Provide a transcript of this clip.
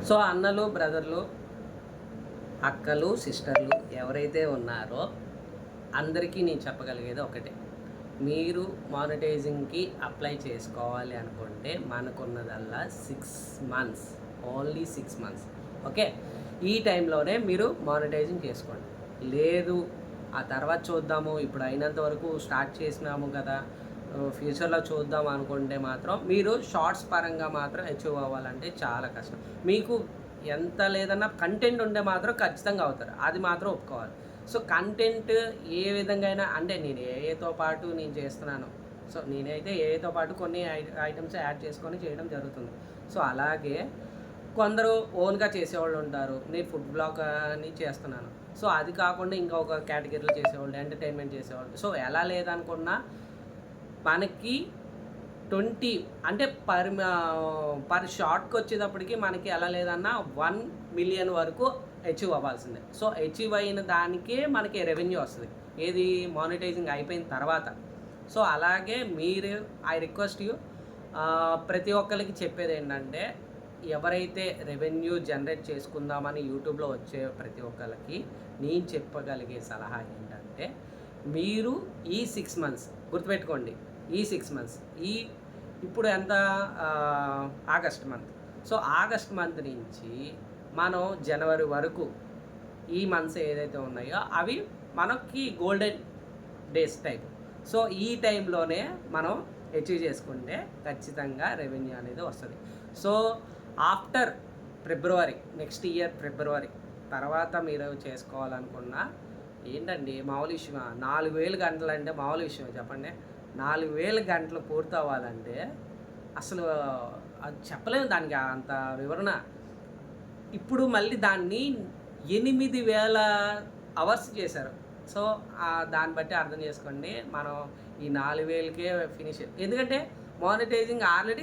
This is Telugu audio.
సో అన్నలు, బ్రదర్లు, అక్కలు, సిస్టర్లు ఎవరైతే ఉన్నారో అందరికీ నేను చెప్పగలిగేది ఒకటే. మీరు మానిటైజింగ్కి అప్లై చేసుకోవాలి అనుకుంటే మనకున్నదల్లా 6 మంత్స్, ఓన్లీ 6 మంత్స్. ఓకే, ఈ టైంలోనే మీరు మానిటైజింగ్ చేసుకోండి. లేదు ఆ తర్వాత చూద్దాము, ఇప్పుడు అయినంత వరకు స్టార్ట్ చేసినాము కదా, ఫ్యూచర్లో చూద్దాం అనుకుంటే మాత్రం మీరు షార్ట్స్ పరంగా మాత్రం అచీవ్ అవ్వాలంటే చాలా కష్టం. మీకు ఎంత లేదన్నా కంటెంట్ ఉంటే మాత్రం ఖచ్చితంగా అవుతారు, అది మాత్రం ఒప్పుకోవాలి. సో కంటెంట్ ఏ విధంగా అయినా, అంటే నేను ఏఐతో పాటు నేను చేస్తున్నాను. సో నేనైతే ఏఐతో పాటు కొన్ని ఐటమ్స్ యాడ్ చేసుకొని చేయడం జరుగుతుంది. సో అలాగే కొందరు ఓన్గా చేసేవాళ్ళు ఉంటారు. నేను ఫుడ్ బ్లాగ్ అని చేస్తున్నాను. సో అది కాకుండా ఇంకొక కేటగిరీలో చేసేవాళ్ళు, ఎంటర్టైన్మెంట్ చేసేవాళ్ళు. సో ఎలా లేదనుకున్నా మనకి 20 అంటే పర్ షార్ట్కి వచ్చేటప్పటికి మనకి ఎలా లేదన్నా 1 మిలియన్ వరకు అచీవ్ అవ్వాల్సిందే. సో అచీవ్ అయిన దానికే మనకి రెవెన్యూ వస్తుంది, ఏది మానిటైజింగ్ అయిపోయిన తర్వాత. సో అలాగే మీరు, ఐ రిక్వెస్ట్ యూ, ప్రతి ఒక్కరికి చెప్పేది ఏంటంటే, ఎవరైతే రెవెన్యూ జనరేట్ చేసుకుందామని యూట్యూబ్లో వచ్చే ప్రతి ఒక్కరికి నేను చెప్పగలిగే సలహా ఏంటంటే, మీరు ఈ 6 మంత్స్ గుర్తుపెట్టుకోండి. ఈ 6 మంత్స్, ఇప్పుడు ఎంత, August month. So August month నుంచి మనం జనవరి వరకు ఈ మంత్స్ ఏదైతే ఉన్నాయో అవి మనకి గోల్డెన్ డేస్ టైప్. సో ఈ టైంలోనే మనం అచీవ్ చేసుకుంటే ఖచ్చితంగా రెవెన్యూ అనేది వస్తుంది. సో ఆఫ్టర్ ఫిబ్రవరి, నెక్స్ట్ ఇయర్ ఫిబ్రవరి తర్వాత మీరు చేసుకోవాలనుకున్నా ఏంటండి మామూలు విషయమా? 4000 గంటలు అంటే మామూలు విషయమే చెప్పండి. 4000 గంటలు పూర్తి అవ్వాలంటే అసలు అది చెప్పలేము, దానికి అంత వివరణ. ఇప్పుడు మళ్ళీ దాన్ని 8000 అవర్స్ చేశారు. సో దాన్ని బట్టి అర్థం చేసుకోండి, మనం ఈ 4000కే ఫినిష్. ఎందుకంటే మానిటైజింగ్ ఆల్రెడీ